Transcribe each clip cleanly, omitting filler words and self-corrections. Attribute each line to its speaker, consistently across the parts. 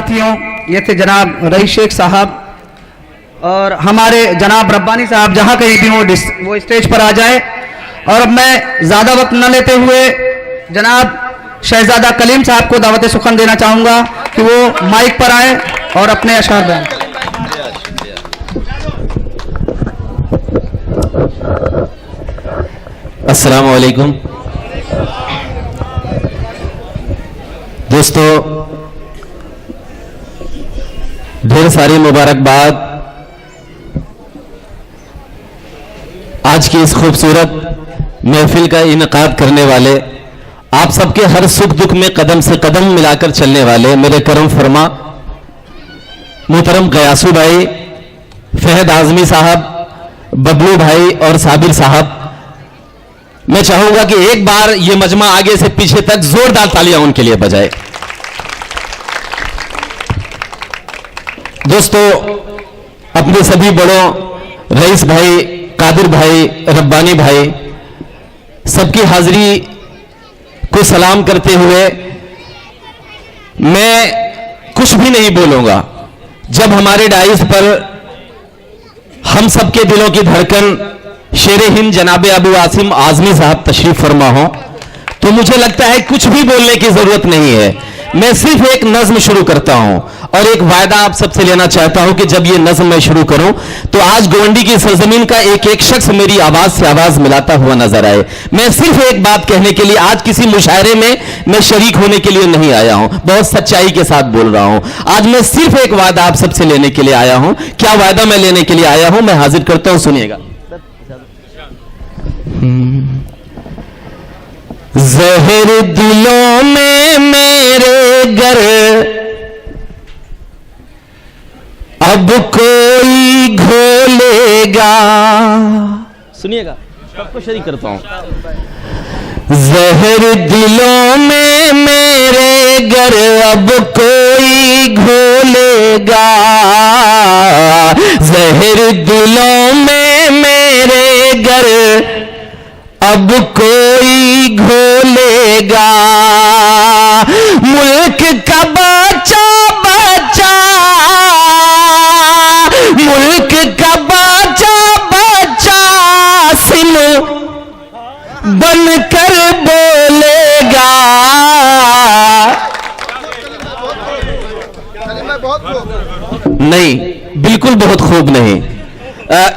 Speaker 1: साथियों, ये थे जनाब रईस शेख साहब और हमारे जनाब रब्बानी साहब, जहाँ कहीं भी वो स्टेज पर आ जाए। और अब मैं ज़्यादा वक्त न लेते हुए जनाब शहजादा कलीम साहब को दावत सुखन देना चाहूँगा कि वो माइक पर आए और अपने अशआर बयान करें।
Speaker 2: अस्सलाम वालेकुम दोस्तों, ढेर सारी मुबारकबाद आज की इस खूबसूरत महफिल का इनकाद करने वाले, आप सबके हर सुख दुख में कदम से कदम मिलाकर चलने वाले मेरे करम फरमा मोहतरम गयासू भाई, फहद आजमी साहब, बबलू भाई और साबिर साहब। मैं चाहूंगा कि एक बार ये मजमा आगे से पीछे तक जोरदार तालियां उनके लिए बजाए। दोस्तों, अपने सभी बड़ों रईस भाई, कादिर भाई, रब्बानी भाई, सबकी हाजिरी को सलाम करते हुए मैं कुछ भी नहीं बोलूंगा। जब हमारे डाइस पर हम सबके दिलों की धड़कन शेरे हिंद जनाबे अबू आसिम आजमी साहब तशरीफ फरमा हो, तो मुझे लगता है कुछ भी बोलने की जरूरत नहीं है। मैं सिर्फ एक नज्म शुरू करता हूं और एक वायदा आप सबसे लेना चाहता हूं कि जब ये नज्म मैं शुरू करूं तो आज गोवंडी की सरजमीन का एक एक शख्स मेरी आवाज से आवाज मिलाता हुआ नजर आए। मैं सिर्फ एक बात कहने के लिए, आज किसी मुशायरे में मैं शरीक होने के लिए नहीं आया हूं, बहुत सच्चाई के साथ बोल रहा हूं। आज मैं सिर्फ एक वायदा आप सबसे लेने के लिए आया हूं। क्या वायदा मैं लेने के लिए आया हूं, मैं हाजिर करता हूं, सुनिएगा। जहर दिलों में मेरे घर अब कोई घोलेगा, सुनिएगा, सबको शरीक करता हूं। जहर दिलों में मेरे घर अब कोई घोलेगा, जहर दिलों में मेरे घर अब कोई घोलेगा। मुल्क का बच्चा बच्चा, मुल्क का बच्चा बच्चा सिम बनकर बोलेगा। नहीं, बिल्कुल बहुत खूब नहीं।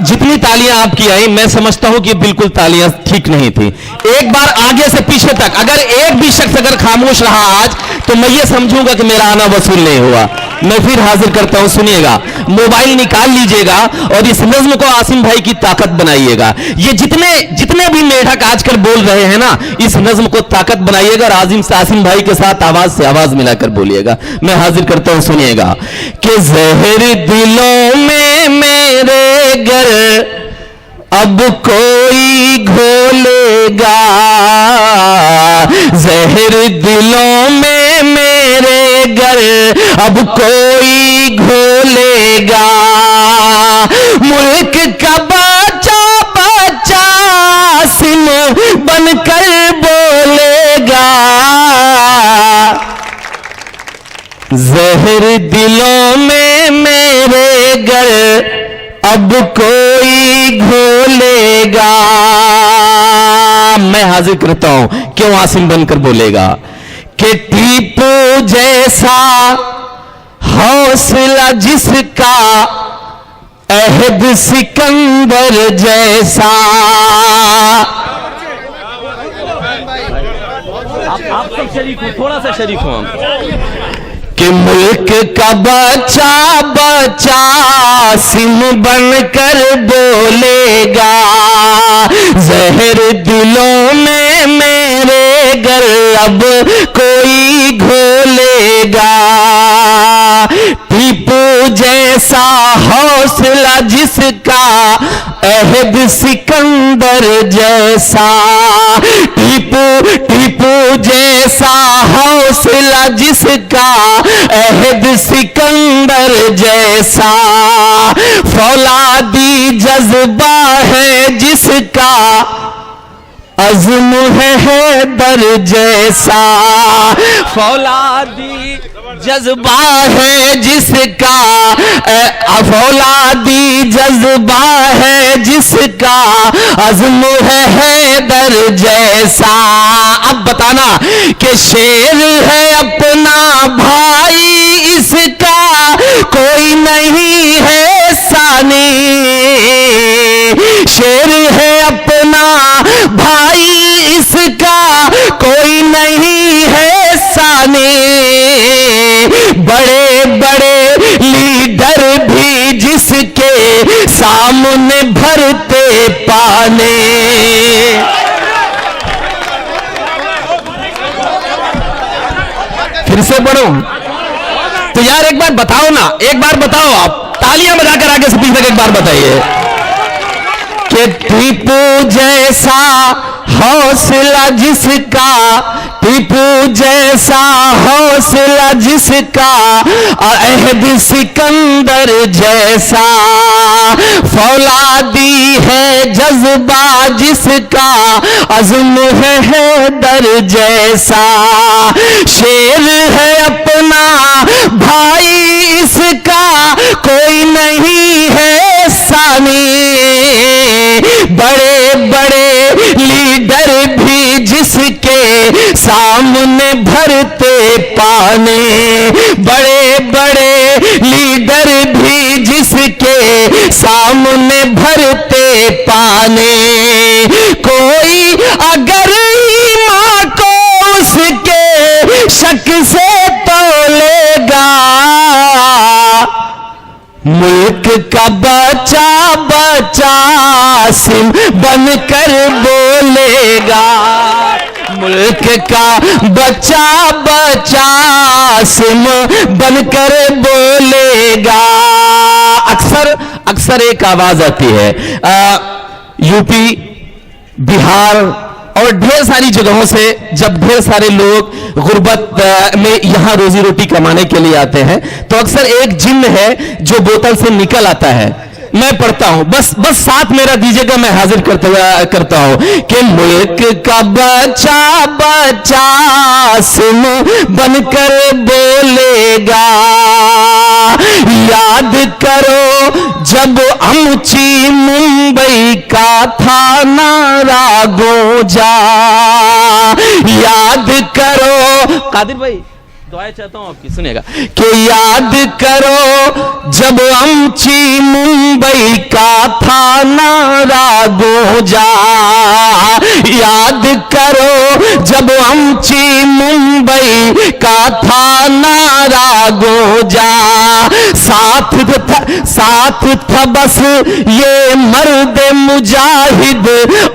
Speaker 2: जितनी तालियां आपकी आई, मैं समझता हूं कि बिल्कुल तालियां ठीक नहीं थी। एक बार आगे से पीछे तक अगर एक भी शख्स अगर खामोश रहा आज, तो मैं ये समझूंगा कि मेरा आना वसूल नहीं हुआ। मैं फिर हाजिर करता हूं, सुनिएगा। मोबाइल निकाल लीजिएगा और इस नज्म को आसिम भाई की ताकत बनाइएगा। ये जितने भी मेढक आजकल बोल रहे हैं ना, इस नज्म को ताकत बनाइएगा और आसिम भाई के साथ आवाज से आवाज मिलाकर बोलिएगा। मैं हाजिर करता हूं, सुनिएगा। कि जहर दिलों में मेरे घर अब कोई घोलेगा, जहर दिलों में मेरे घर अब कोई घोलेगा। मुल्क का बच्चा बच्चा सिम बनकर बोलेगा, जहर दिलों में मेरे घर अब कोई घोलेगा। मैं हाजिर करता हूं, क्यों आसिम बनकर बोलेगा। कि टीपू जैसा हौसला जिसका, अहद सिकंदर जैसा। आप सब शरीक हो, थोड़ा सा शरीक हो हम। कि मुल्क का बच्चा बच्चा सिम बनकर बोलेगा, जहर दिलों में मेरे घर अब कोई घोलेगा। टीपू जैसा हौसला जिसका, अहद सिकंदर जैसा। टीपू जैसा हौसला जिसका, अहद सिकंदर जैसा। फौलादी जज्बा है जिसका, अज़्म है हैदर जैसा, फौलादी जज्बा है जिसका, फौलादी जज्बा है जिसका, अज़्म है हैदर जैसा। अब बताना कि शेर है अपना भाई इसका, कोई नहीं है सानी। शेर है अपना भाई इसका, कोई नहीं है सानी। बड़े बड़े लीडर भी जिसके सामने भरते पाने। फिर से पढ़ो तो यार एक बार बताओ ना, एक बार बताओ, आप तालियां बजाकर आगे से पीछे एक बार बताइए कि टीपू जैसा हौसला जिसका, टीपू जैसा हौसला जिसका, अहद सिकंदर जैसा, फौलादी है जज्बा जिसका, अज़्म है हैदर जैसा। शेर है अपना भाई इसका, कोई नहीं है सानी। बड़े बड़े लीडर भी जिसके सामने भरते पाने। बड़े बड़े लीडर भी जिसके सामने भरते पाने। कोई अगर ईमान को उसके शक से तोलेगा, मुल्क का बच्चा बच्चा सिम बनकर बोलेगा। मुल्क का बच्चा बच्चा सिम बनकर बोलेगा। अक्सर अक्सर एक आवाज आती है, यूपी, बिहार और ढेर सारी जगहों से जब ढेर सारे लोग गुर्बत में यहां रोजी रोटी कमाने के लिए आते हैं, तो अक्सर एक जिन्न है जो बोतल से निकल आता है। मैं पढ़ता हूं, बस साथ मेरा दीजिएगा, मैं हाजिर करता हूं कि मुल्क का बच्चा बच्चा सिम बनकर बोलेगा। याद करो जब अमची मुंबई का था नारा गोजा। याद करो, कादिर भाई दुआएं चाहता हूं आपकी, सुनिएगा कि याद करो जब अमची मुंबई का था नारा गोजा। याद करो जब अमची मुंबई का था नारा गोजा। साथ था बस ये मर्द मुजाहिद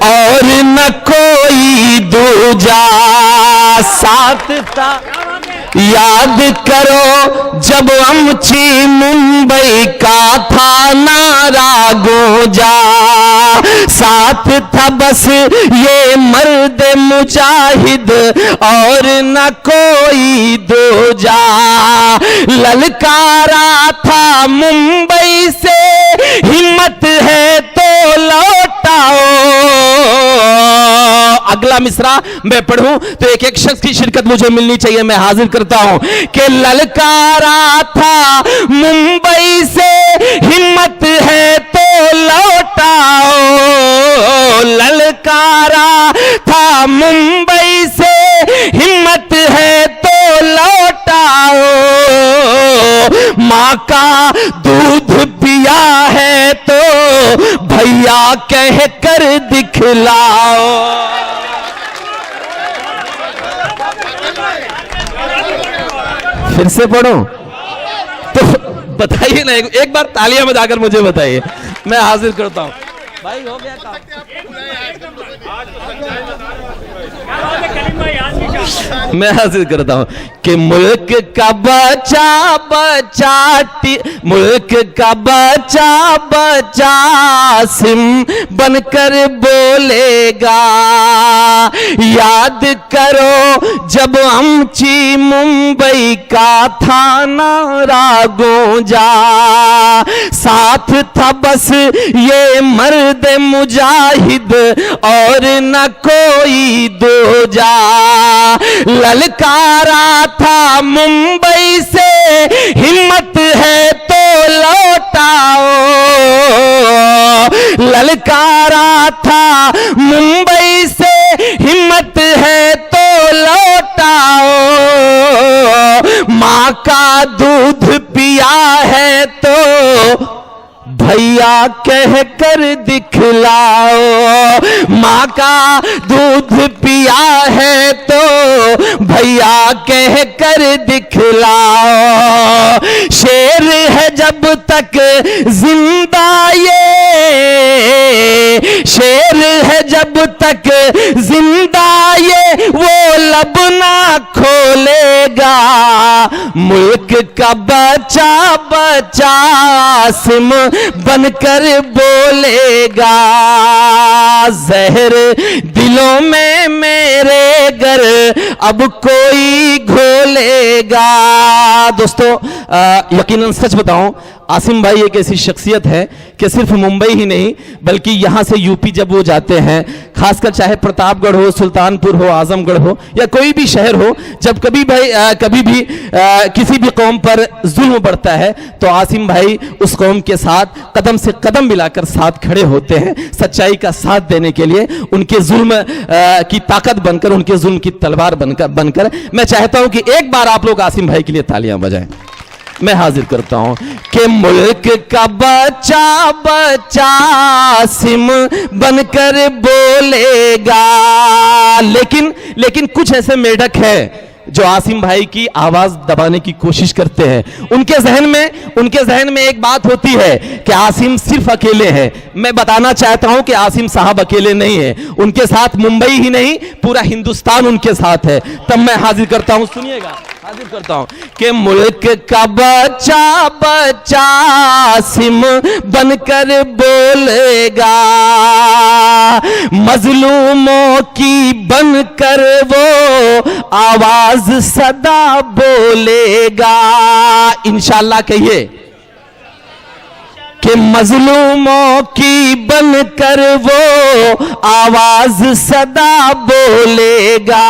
Speaker 2: और न कोई दूजा। साथ था, याद करो जब अमची मुंबई का था नारा गोजा। साथ था बस ये मर्द मुजाहिद और न कोई दूजा। ललकारा था मुंबई से हिम्मत है तो लौटाओ। अगला मिसरा मैं पढ़ूं तो एक एक शख्स की शिरकत मुझे मिलनी चाहिए, मैं हाजिर करता हूं कि ललकारा था मुंबई से हिम्मत है तो लौटाओ। ललकारा था मुंबई से हिम्मत है तो लौटाओ। माँ का दूध पिया है तो भैया कह कर दिखलाओ। फिर से पढ़ो तो बताइए ना, एक बार तालियां बजाकर मुझे बताइए, मैं हाजिर करता हूं। भाई हो गया काम। मैं हाजिर करता हूं कि मुल्क का बचा बचा मुल्क का बचा बचा सिम बनकर बोलेगा। याद करो जब अमची मुंबई का था नारा गूंजा, साथ था बस ये मर्द मुजाहिद और न कोई दूजा। ललकारा था मुंबई से हिम्मत है तो लौटाओ, ललकारा था मुंबई से हिम्मत है तो लौटाओ। माँ का दूध पिया है तो भैया कह कर दिखलाओ, माँ का दूध पिया है तो भैया कह कर दिखलाओ। शेर है जब तक जिंदा ये, शेर है जब तक जिंदा ये वो लब ना खोलेगा। मुल्क का बचा बचा सिम बनकर बोलेगा। जहर दिलों में मेरे गर अब कोई घोलेगा। दोस्तों यकीनन सच बताऊं, आसिम भाई एक ऐसी शख्सियत है कि सिर्फ मुंबई ही नहीं बल्कि यहां से यूपी जब वो जाते हैं, खासकर चाहे प्रतापगढ़ हो, सुल्तानपुर हो, आजमगढ़ हो या कोई भी शहर हो, जब कभी भी किसी भी कौम पर जुल्म बढ़ता है तो आसिम भाई उस कौम के साथ कदम से कदम मिलाकर साथ खड़े होते हैं, सच्चाई का साथ देने के लिए, उनके जुल्म की ताकत बनकर, उनके जुल्म की तलवार बनकर। मैं चाहता हूं कि एक बार आप लोग आसिम भाई के लिए तालियां बजाएं। मैं हाजिर करता हूं कि मुल्क का बचा बचा सिम बनकर बोलेगा। लेकिन कुछ ऐसे मेढक है जो आसिम भाई की आवाज दबाने की कोशिश करते हैं। उनके जहन में एक बात होती है कि आसिम सिर्फ अकेले हैं। मैं बताना चाहता हूं कि आसिम साहब अकेले नहीं है, उनके साथ मुंबई ही नहीं पूरा हिंदुस्तान उनके साथ है। तब मैं हाजिर करता हूं, सुनिएगा, हाजिर करता हूं कि मुल्क का बचा बचा सिम बनकर बोलेगा। मजलूमों की बनकर वो आवाज सदा बोलेगा। इंशाअल्लाह कहिए कि मजलूमों की बनकर वो आवाज सदा बोलेगा।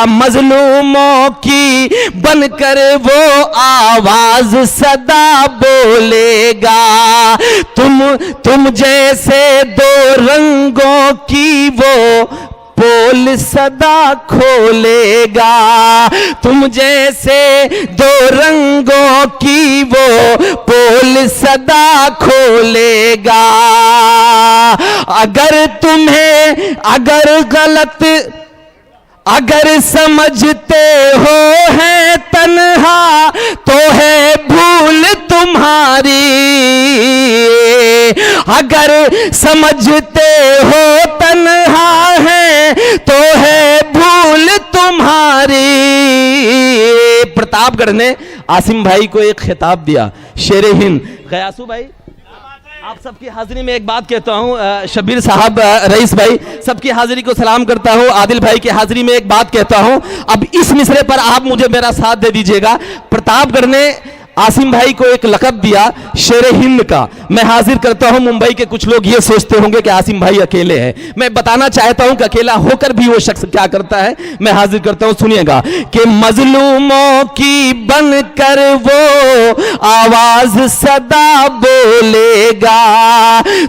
Speaker 2: मजलूमों की बनकर वो आवाज सदा बोलेगा। तुम जैसे दो रंगों की वो पोल सदा खोलेगा। तुम जैसे दो रंगों की वो पोल सदा खोलेगा। अगर समझते हो है तन्हा तो है भूल तुम्हारी। अगर समझते हो तन्हा है तो है भूल तुम्हारी। प्रतापगढ़ ने आसिम भाई को एक खिताब दिया, शेर हिंद। गयासू भाई, आप सबकी हाजिरी में एक बात कहता हूं, शबीर साहब, रईस भाई, सबकी हाजिरी को सलाम करता हूं। आदिल भाई की हाजिरी में एक बात कहता हूं। अब इस मिसरे पर आप मुझे मेरा साथ दे दीजिएगा। प्रतापगढ़ ने आसिम भाई को एक लक़ब दिया शेर हिंद का। मैं हाजिर करता हूं, मुंबई के कुछ लोग ये सोचते होंगे कि आसिम भाई अकेले हैं। मैं बताना चाहता हूं कि अकेला होकर भी वो शख्स क्या करता है। मैं हाजिर करता हूं, सुनिएगा कि मजलूमों की बनकर वो आवाज सदा बोलेगा।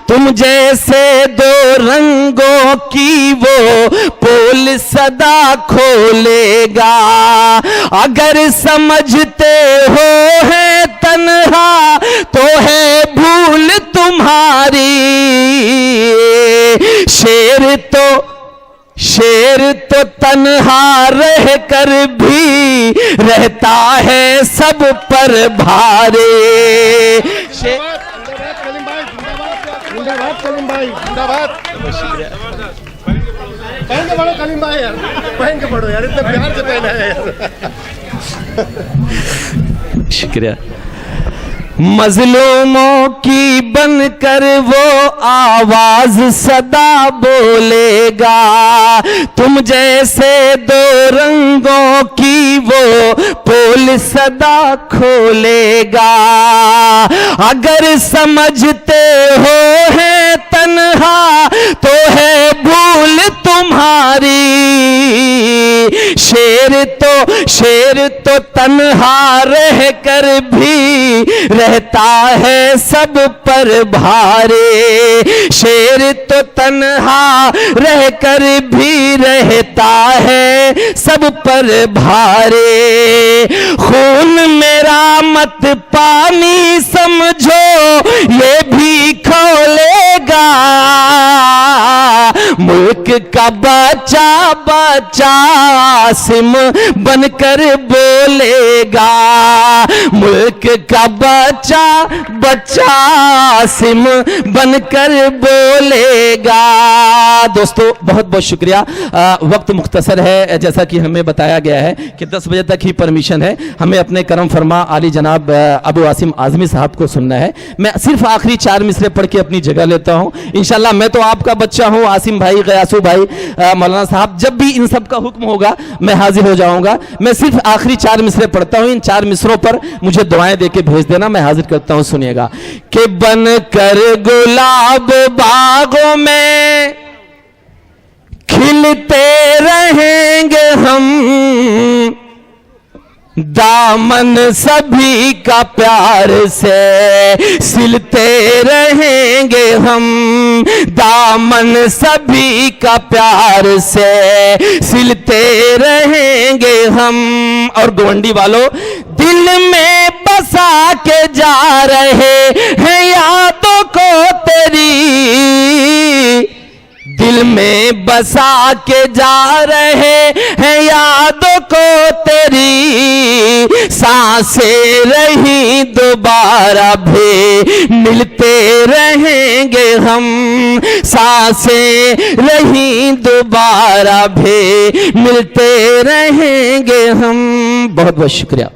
Speaker 2: तुम जैसे दो रंगों की वो पोल सदा खोलेगा। अगर समझते हो तन्हा तो है भूल तुम्हारी। शेर तो तन्हा रह कर भी रहता है सब पर भारे।
Speaker 3: पहन के पढ़ो कलीम भाई यार, पहन के पढ़ो यार, इतने प्यार से पहना है यार।
Speaker 2: शुक्रिया। मजलूमों की बनकर वो आवाज सदा बोलेगा, तुम जैसे दो रंगों की वो पोल सदा खोलेगा। अगर समझते हो है तन्हा तो है भूल तुम्हारी, शेर तो तन्हा रह कर भी रहता है सब पर भारे, शेर तो तन्हा रह कर भी रहता है सब पर भारे। खून मेरा मत पानी समझो ये भी खौलेगा, मुल्क का बच्चा बच्चा आसिम बनकर बोलेगा, मुल्क का बच्चा बच्चा आसिम बनकर बोलेगा। दोस्तों बहुत बहुत शुक्रिया। वक्त मुख्तसर है, जैसा कि हमें बताया गया है कि 10 बजे तक ही परमिशन है। हमें अपने करम फरमा आली जनाब अबू आसिम आजमी साहब को सुनना है। मैं सिर्फ आखिरी 4 मिसरे पढ़ के अपनी जगह लेता हूं। इंशाल्लाह मैं तो आपका बच्चा हूं, आसिम भाई, गयासू भाई, मौलाना साहब, जब भी इन सब का हुक्म होगा मैं हाजिर हो जाऊंगा। मैं सिर्फ आखिरी 4 मिसरे पढ़ता हूं, इन 4 मिसरों पर मुझे दुआएं देके भेज देना, मैं हाजिर करता हूं। सुनिएगा कि बन कर गुलाब बागों में खिलते रहेंगे हम, दामन सभी का प्यार से सिलते रहेंगे हम, दामन सभी का प्यार से सिलते रहेंगे हम। और गोवंडी वालों, दिल में बसा के जा रहे हैं यादों को तेरी, दिल में बसा के जा रहे हैं यादों को तेरी, सांसें रही दोबारा भी मिलते रहेंगे हम, सांसें रही दोबारा भी मिलते रहेंगे हम। बहुत बहुत शुक्रिया।